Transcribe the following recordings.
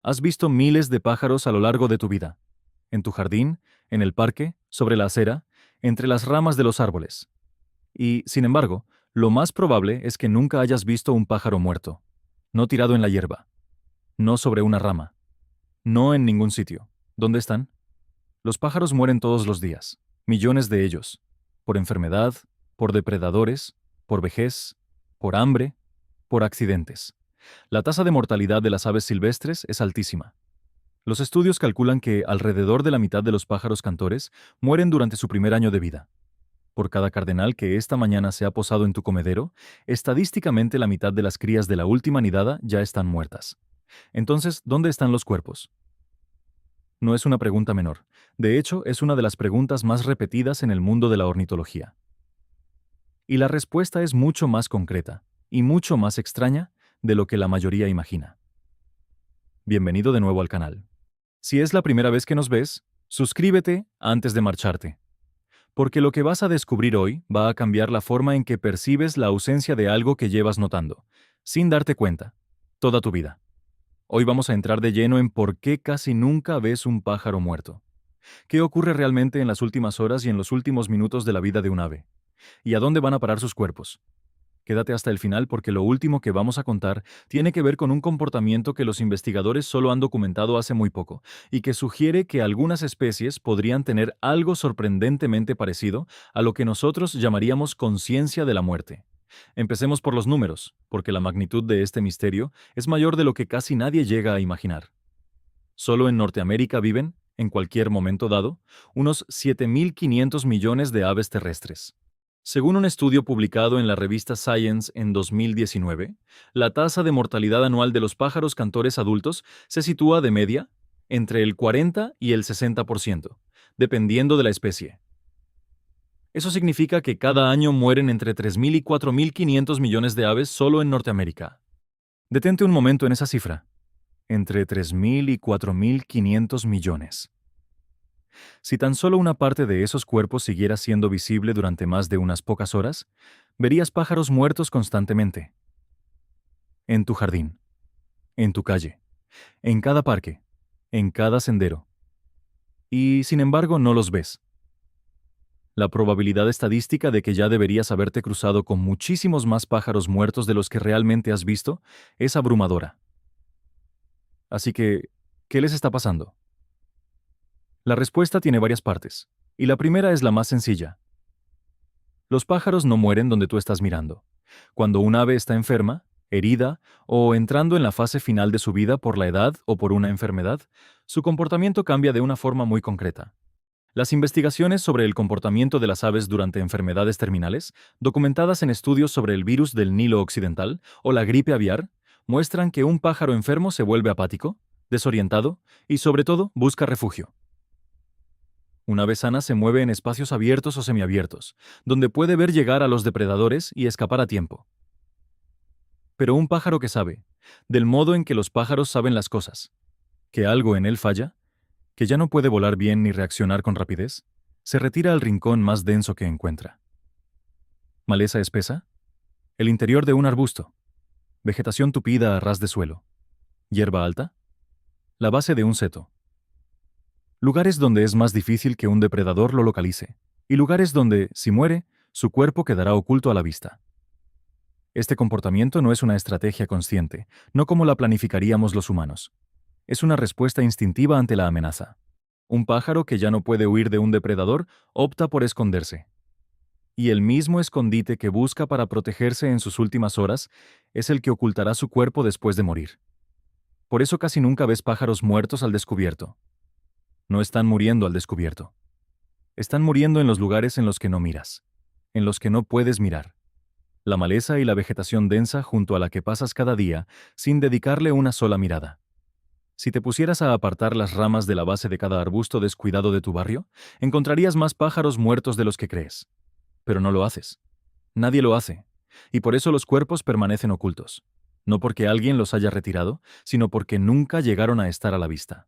Has visto miles de pájaros a lo largo de tu vida, en tu jardín, en el parque, sobre la acera, entre las ramas de los árboles. Y, sin embargo, lo más probable es que nunca hayas visto un pájaro muerto, no tirado en la hierba, no sobre una rama, no en ningún sitio. ¿Dónde están? Los pájaros mueren todos los días, millones de ellos, por enfermedad, por depredadores, por vejez, por hambre, por accidentes. La tasa de mortalidad de las aves silvestres es altísima. Los estudios calculan que alrededor de la mitad de los pájaros cantores mueren durante su primer año de vida. Por cada cardenal que esta mañana se ha posado en tu comedero, estadísticamente la mitad de las crías de la última nidada ya están muertas. Entonces, ¿dónde están los cuerpos? No es una pregunta menor. De hecho, es una de las preguntas más repetidas en el mundo de la ornitología. Y la respuesta es mucho más concreta y mucho más extraña de lo que la mayoría imagina. Bienvenido de nuevo al canal. Si es la primera vez que nos ves, suscríbete antes de marcharte, porque lo que vas a descubrir hoy va a cambiar la forma en que percibes la ausencia de algo que llevas notando, sin darte cuenta, toda tu vida. Hoy vamos a entrar de lleno en por qué casi nunca ves un pájaro muerto. ¿Qué ocurre realmente en las últimas horas y en los últimos minutos de la vida de un ave? ¿Y a dónde van a parar sus cuerpos? Quédate hasta el final porque lo último que vamos a contar tiene que ver con un comportamiento que los investigadores solo han documentado hace muy poco y que sugiere que algunas especies podrían tener algo sorprendentemente parecido a lo que nosotros llamaríamos conciencia de la muerte. Empecemos por los números, porque la magnitud de este misterio es mayor de lo que casi nadie llega a imaginar. Solo en Norteamérica viven, en cualquier momento dado, unos 7.500 millones de aves terrestres. Según un estudio publicado en la revista Science en 2019, la tasa de mortalidad anual de los pájaros cantores adultos se sitúa de media entre el 40 y el 60%, dependiendo de la especie. Eso significa que cada año mueren entre 3.000 y 4.500 millones de aves solo en Norteamérica. Detente un momento en esa cifra. Entre 3.000 y 4.500 millones. Si tan solo una parte de esos cuerpos siguiera siendo visible durante más de unas pocas horas, verías pájaros muertos constantemente. En tu jardín, en tu calle, en cada parque, en cada sendero. Y, sin embargo, no los ves. La probabilidad estadística de que ya deberías haberte cruzado con muchísimos más pájaros muertos de los que realmente has visto es abrumadora. Así que, ¿qué les está pasando? La respuesta tiene varias partes, y la primera es la más sencilla. Los pájaros no mueren donde tú estás mirando. Cuando un ave está enferma, herida o entrando en la fase final de su vida por la edad o por una enfermedad, su comportamiento cambia de una forma muy concreta. Las investigaciones sobre el comportamiento de las aves durante enfermedades terminales, documentadas en estudios sobre el virus del Nilo Occidental o la gripe aviar, muestran que un pájaro enfermo se vuelve apático, desorientado y, sobre todo, busca refugio. Una ave sana se mueve en espacios abiertos o semiabiertos, donde puede ver llegar a los depredadores y escapar a tiempo. Pero un pájaro que sabe, del modo en que los pájaros saben las cosas, que algo en él falla, que ya no puede volar bien ni reaccionar con rapidez, se retira al rincón más denso que encuentra. Maleza espesa, el interior de un arbusto, vegetación tupida a ras de suelo, hierba alta, la base de un seto. Lugares donde es más difícil que un depredador lo localice, y lugares donde, si muere, su cuerpo quedará oculto a la vista. Este comportamiento no es una estrategia consciente, no como la planificaríamos los humanos. Es una respuesta instintiva ante la amenaza. Un pájaro que ya no puede huir de un depredador opta por esconderse. Y el mismo escondite que busca para protegerse en sus últimas horas es el que ocultará su cuerpo después de morir. Por eso casi nunca ves pájaros muertos al descubierto. No están muriendo al descubierto. Están muriendo en los lugares en los que no miras, en los que no puedes mirar. La maleza y la vegetación densa junto a la que pasas cada día sin dedicarle una sola mirada. Si te pusieras a apartar las ramas de la base de cada arbusto descuidado de tu barrio, encontrarías más pájaros muertos de los que crees. Pero no lo haces. Nadie lo hace. Y por eso los cuerpos permanecen ocultos. No porque alguien los haya retirado, sino porque nunca llegaron a estar a la vista.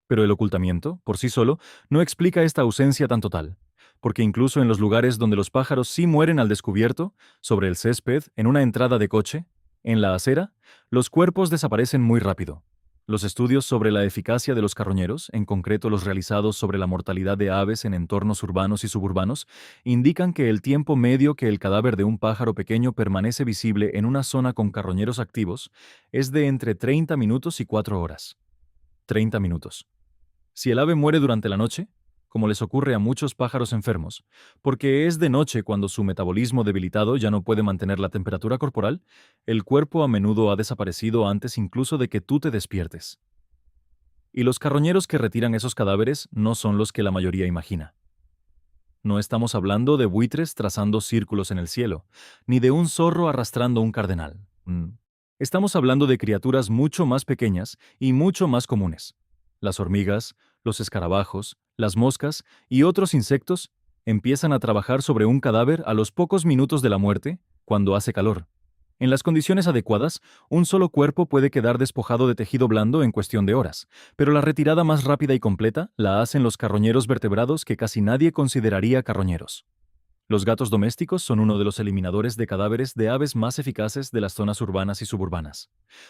Pero el ocultamiento, por sí solo, no explica esta ausencia tan total, porque incluso en los lugares donde los pájaros sí mueren al descubierto, sobre el césped, en una entrada de coche, en la acera, los cuerpos desaparecen muy rápido. Los estudios sobre la eficacia de los carroñeros, en concreto los realizados sobre la mortalidad de aves en entornos urbanos y suburbanos, indican que el tiempo medio que el cadáver de un pájaro pequeño permanece visible en una zona con carroñeros activos es de entre 30 minutos y 4 horas. 30 minutos. Si el ave muere durante la noche, como les ocurre a muchos pájaros enfermos, porque es de noche cuando su metabolismo debilitado ya no puede mantener la temperatura corporal, el cuerpo a menudo ha desaparecido antes incluso de que tú te despiertes. Y los carroñeros que retiran esos cadáveres no son los que la mayoría imagina. No estamos hablando de buitres trazando círculos en el cielo, ni de un zorro arrastrando un cardenal. Estamos hablando de criaturas mucho más pequeñas y mucho más comunes. Las hormigas, los escarabajos, las moscas y otros insectos empiezan a trabajar sobre un cadáver a los pocos minutos de la muerte, cuando hace calor. En las condiciones adecuadas, un solo cuerpo puede quedar despojado de tejido blando en cuestión de horas, pero la retirada más rápida y completa la hacen los carroñeros vertebrados que casi nadie consideraría carroñeros. Los gatos domésticos son uno de los eliminadores de cadáveres de aves más eficaces de las zonas urbanas y suburbanas.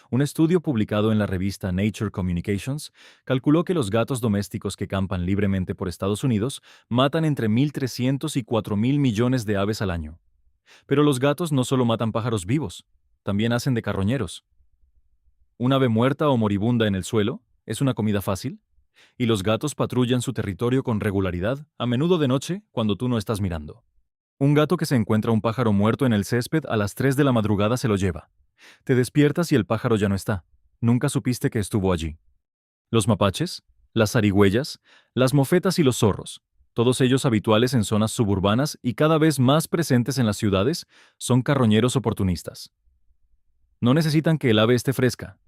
Un estudio publicado en la revista Nature Communications calculó que los gatos domésticos que campan libremente por Estados Unidos matan entre 1.300 y 4.000 millones de aves al año. Pero los gatos no solo matan pájaros vivos, también hacen de carroñeros. Un ave muerta o moribunda en el suelo es una comida fácil, y los gatos patrullan su territorio con regularidad, a menudo de noche, cuando tú no estás mirando. Un gato que se encuentra un pájaro muerto en el césped a las 3 de la madrugada se lo lleva. Te despiertas y el pájaro ya no está. Nunca supiste que estuvo allí. Los mapaches, las zarigüeyas, las mofetas y los zorros, todos ellos habituales en zonas suburbanas y cada vez más presentes en las ciudades, son carroñeros oportunistas. No necesitan que el ave esté fresca.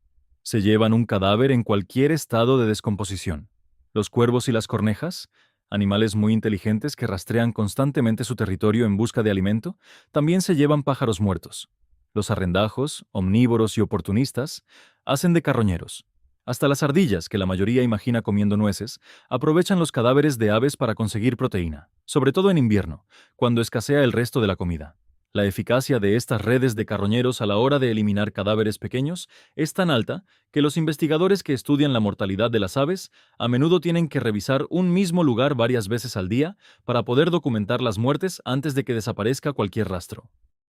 Se llevan un cadáver en cualquier estado de descomposición. Los cuervos y las cornejas, animales muy inteligentes que rastrean constantemente su territorio en busca de alimento, también se llevan pájaros muertos. Los arrendajos, omnívoros y oportunistas, hacen de carroñeros. Hasta las ardillas, que la mayoría imagina comiendo nueces, aprovechan los cadáveres de aves para conseguir proteína, sobre todo en invierno, cuando escasea el resto de la comida. La eficacia de estas redes de carroñeros a la hora de eliminar cadáveres pequeños es tan alta que los investigadores que estudian la mortalidad de las aves a menudo tienen que revisar un mismo lugar varias veces al día para poder documentar las muertes antes de que desaparezca cualquier rastro.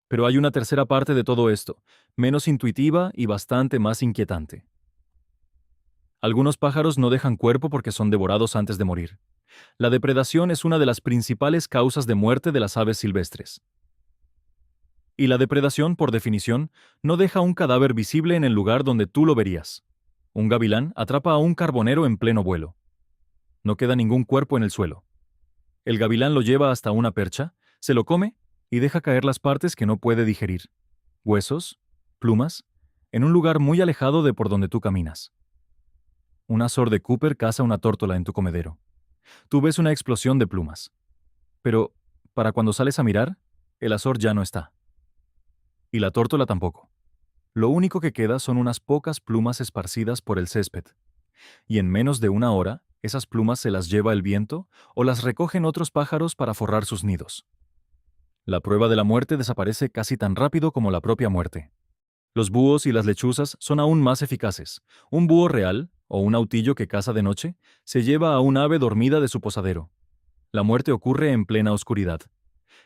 Pero hay una tercera parte de todo esto, menos intuitiva y bastante más inquietante. Algunos pájaros no dejan cuerpo porque son devorados antes de morir. La depredación es una de las principales causas de muerte de las aves silvestres. Y la depredación, por definición, no deja un cadáver visible en el lugar donde tú lo verías. Un gavilán atrapa a un carbonero en pleno vuelo. No queda ningún cuerpo en el suelo. El gavilán lo lleva hasta una percha, se lo come y deja caer las partes que no puede digerir. Huesos, plumas, en un lugar muy alejado de por donde tú caminas. Un azor de Cooper caza una tórtola en tu comedero. Tú ves una explosión de plumas. Pero, para cuando sales a mirar, el azor ya no está. Y la tórtola tampoco. Lo único que queda son unas pocas plumas esparcidas por el césped. Y en menos de una hora, esas plumas se las lleva el viento o las recogen otros pájaros para forrar sus nidos. La prueba de la muerte desaparece casi tan rápido como la propia muerte. Los búhos y las lechuzas son aún más eficaces. Un búho real, o un autillo que caza de noche, se lleva a un ave dormida de su posadero. La muerte ocurre en plena oscuridad.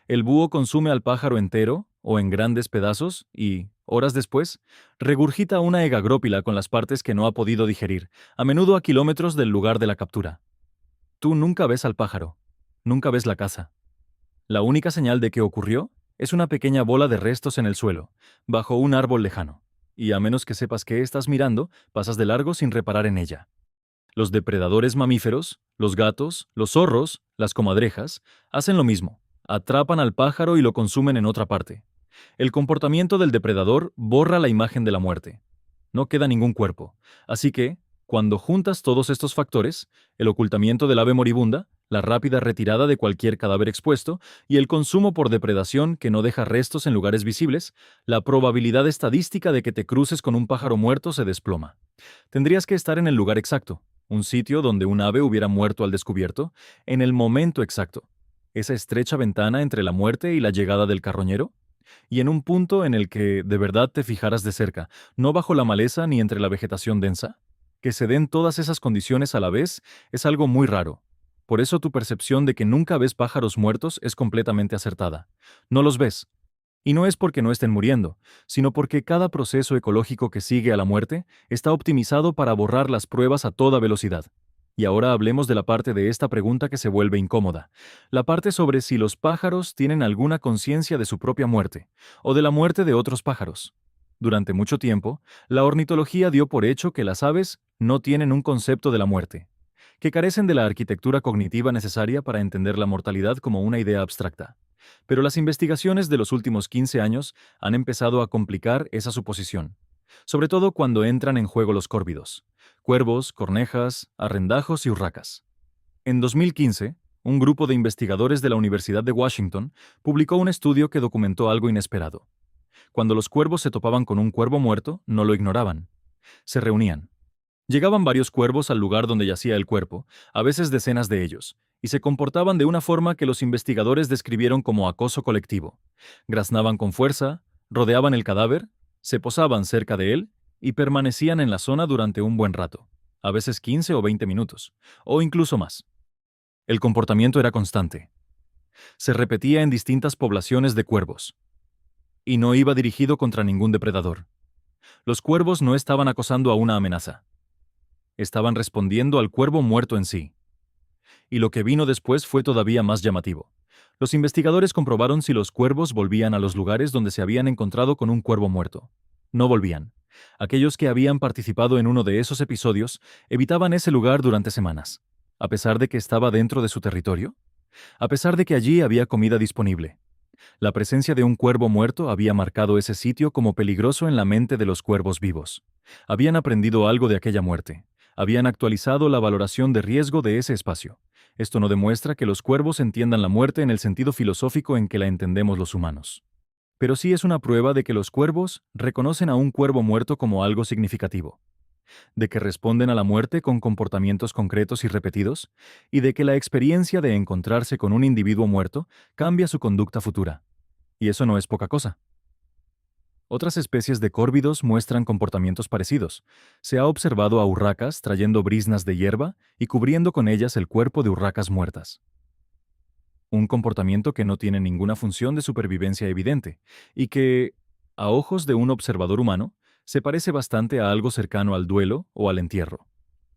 El búho consume al pájaro entero, o en grandes pedazos, y, horas después, regurgita una egagrópila con las partes que no ha podido digerir, a menudo a kilómetros del lugar de la captura. Tú nunca ves al pájaro, nunca ves la caza. La única señal de que ocurrió es una pequeña bola de restos en el suelo, bajo un árbol lejano, y a menos que sepas qué estás mirando, pasas de largo sin reparar en ella. Los depredadores mamíferos, los gatos, los zorros, las comadrejas, hacen lo mismo. Atrapan al pájaro y lo consumen en otra parte. El comportamiento del depredador borra la imagen de la muerte. No queda ningún cuerpo. Así que, cuando juntas todos estos factores, el ocultamiento del ave moribunda, la rápida retirada de cualquier cadáver expuesto y el consumo por depredación que no deja restos en lugares visibles, la probabilidad estadística de que te cruces con un pájaro muerto se desploma. Tendrías que estar en el lugar exacto, un sitio donde un ave hubiera muerto al descubierto, en el momento exacto. Esa estrecha ventana entre la muerte y la llegada del carroñero, y en un punto en el que de verdad te fijaras de cerca, no bajo la maleza ni entre la vegetación densa. Que se den todas esas condiciones a la vez es algo muy raro. Por eso tu percepción de que nunca ves pájaros muertos es completamente acertada. No los ves. Y no es porque no estén muriendo, sino porque cada proceso ecológico que sigue a la muerte está optimizado para borrar las pruebas a toda velocidad. Y ahora hablemos de la parte de esta pregunta que se vuelve incómoda, la parte sobre si los pájaros tienen alguna conciencia de su propia muerte, o de la muerte de otros pájaros. Durante mucho tiempo, la ornitología dio por hecho que las aves no tienen un concepto de la muerte, que carecen de la arquitectura cognitiva necesaria para entender la mortalidad como una idea abstracta. Pero las investigaciones de los últimos 15 años han empezado a complicar esa suposición, sobre todo cuando entran en juego los córvidos, cuervos, cornejas, arrendajos y urracas. En 2015, un grupo de investigadores de la Universidad de Washington publicó un estudio que documentó algo inesperado. Cuando los cuervos se topaban con un cuervo muerto, no lo ignoraban. Se reunían. Llegaban varios cuervos al lugar donde yacía el cuerpo, a veces decenas de ellos, y se comportaban de una forma que los investigadores describieron como acoso colectivo. Graznaban con fuerza, rodeaban el cadáver, se posaban cerca de él y permanecían en la zona durante un buen rato, a veces 15 o 20 minutos, o incluso más. El comportamiento era constante. Se repetía en distintas poblaciones de cuervos, y no iba dirigido contra ningún depredador. Los cuervos no estaban acosando a una amenaza. Estaban respondiendo al cuervo muerto en sí. Y lo que vino después fue todavía más llamativo. Los investigadores comprobaron si los cuervos volvían a los lugares donde se habían encontrado con un cuervo muerto. No volvían. Aquellos que habían participado en uno de esos episodios evitaban ese lugar durante semanas, a pesar de que estaba dentro de su territorio, a pesar de que allí había comida disponible. La presencia de un cuervo muerto había marcado ese sitio como peligroso en la mente de los cuervos vivos. Habían aprendido algo de aquella muerte. Habían actualizado la valoración de riesgo de ese espacio. Esto no demuestra que los cuervos entiendan la muerte en el sentido filosófico en que la entendemos los humanos. Pero sí es una prueba de que los cuervos reconocen a un cuervo muerto como algo significativo, de que responden a la muerte con comportamientos concretos y repetidos, y de que la experiencia de encontrarse con un individuo muerto cambia su conducta futura. Y eso no es poca cosa. Otras especies de córvidos muestran comportamientos parecidos. Se ha observado a urracas trayendo briznas de hierba y cubriendo con ellas el cuerpo de urracas muertas. Un comportamiento que no tiene ninguna función de supervivencia evidente y que, a ojos de un observador humano, se parece bastante a algo cercano al duelo o al entierro.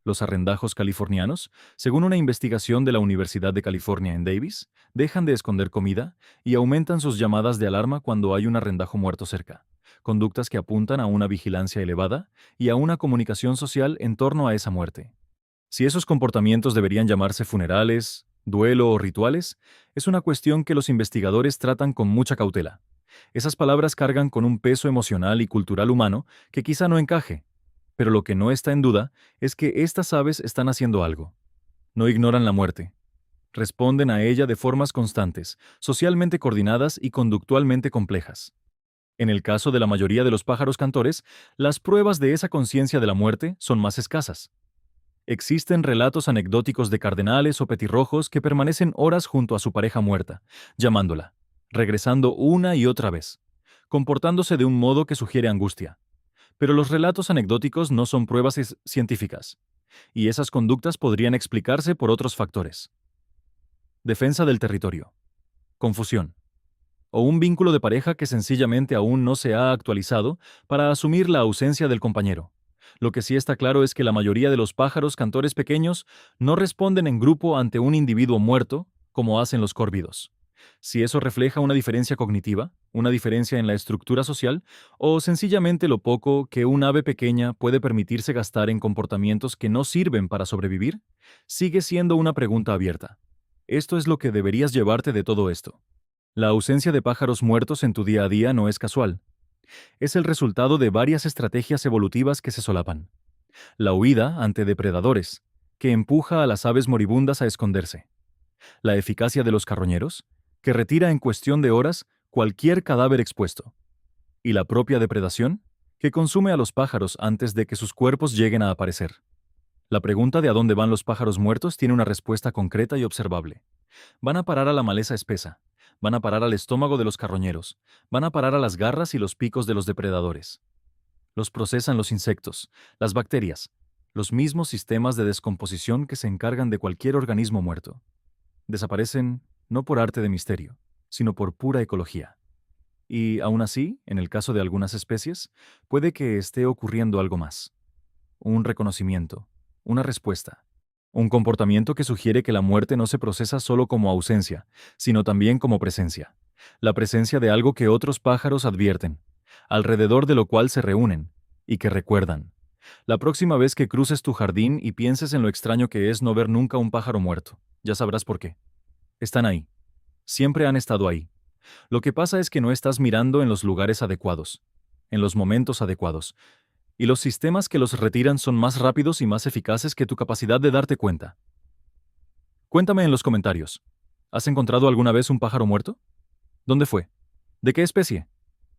Los arrendajos californianos, según una investigación de la Universidad de California en Davis, dejan de esconder comida y aumentan sus llamadas de alarma cuando hay un arrendajo muerto cerca, conductas que apuntan a una vigilancia elevada y a una comunicación social en torno a esa muerte. Si esos comportamientos deberían llamarse funerales, duelo o rituales, es una cuestión que los investigadores tratan con mucha cautela. Esas palabras cargan con un peso emocional y cultural humano que quizá no encaje, pero lo que no está en duda es que estas aves están haciendo algo. No ignoran la muerte. Responden a ella de formas constantes, socialmente coordinadas y conductualmente complejas. En el caso de la mayoría de los pájaros cantores, las pruebas de esa conciencia de la muerte son más escasas. Existen relatos anecdóticos de cardenales o petirrojos que permanecen horas junto a su pareja muerta, llamándola, regresando una y otra vez, comportándose de un modo que sugiere angustia. Pero los relatos anecdóticos no son pruebas científicas, y esas conductas podrían explicarse por otros factores. Defensa del territorio, confusión, o un vínculo de pareja que sencillamente aún no se ha actualizado para asumir la ausencia del compañero. Lo que sí está claro es que la mayoría de los pájaros cantores pequeños no responden en grupo ante un individuo muerto, como hacen los córvidos. Si eso refleja una diferencia cognitiva, una diferencia en la estructura social, o sencillamente lo poco que un ave pequeña puede permitirse gastar en comportamientos que no sirven para sobrevivir, sigue siendo una pregunta abierta. Esto es lo que deberías llevarte de todo esto. La ausencia de pájaros muertos en tu día a día no es casual. Es el resultado de varias estrategias evolutivas que se solapan. La huida ante depredadores, que empuja a las aves moribundas a esconderse. La eficacia de los carroñeros, que retira en cuestión de horas cualquier cadáver expuesto. Y la propia depredación, que consume a los pájaros antes de que sus cuerpos lleguen a aparecer. La pregunta de a dónde van los pájaros muertos tiene una respuesta concreta y observable. Van a parar a la maleza espesa, van a parar al estómago de los carroñeros, van a parar a las garras y los picos de los depredadores. Los procesan los insectos, las bacterias, Los mismos sistemas de descomposición que se encargan de cualquier organismo muerto. Desaparecen no por arte de misterio, sino por pura ecología. Y aún así, en el caso de algunas especies, puede que esté ocurriendo algo más. Un reconocimiento, una respuesta, un comportamiento que sugiere que la muerte no se procesa solo como ausencia, sino también como presencia. La presencia de algo que otros pájaros advierten, alrededor de lo cual se reúnen y que recuerdan. La próxima vez que cruces tu jardín y pienses en lo extraño que es no ver nunca un pájaro muerto, ya sabrás por qué. Están ahí. Siempre han estado ahí. Lo que pasa es que no estás mirando en los lugares adecuados, en los momentos adecuados, y los sistemas que los retiran son más rápidos y más eficaces que tu capacidad de darte cuenta. Cuéntame en los comentarios. ¿Has encontrado alguna vez un pájaro muerto? ¿Dónde fue? ¿De qué especie?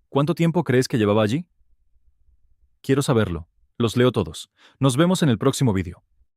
¿Cuánto tiempo crees que llevaba allí? Quiero saberlo. Los leo todos. Nos vemos en el próximo vídeo.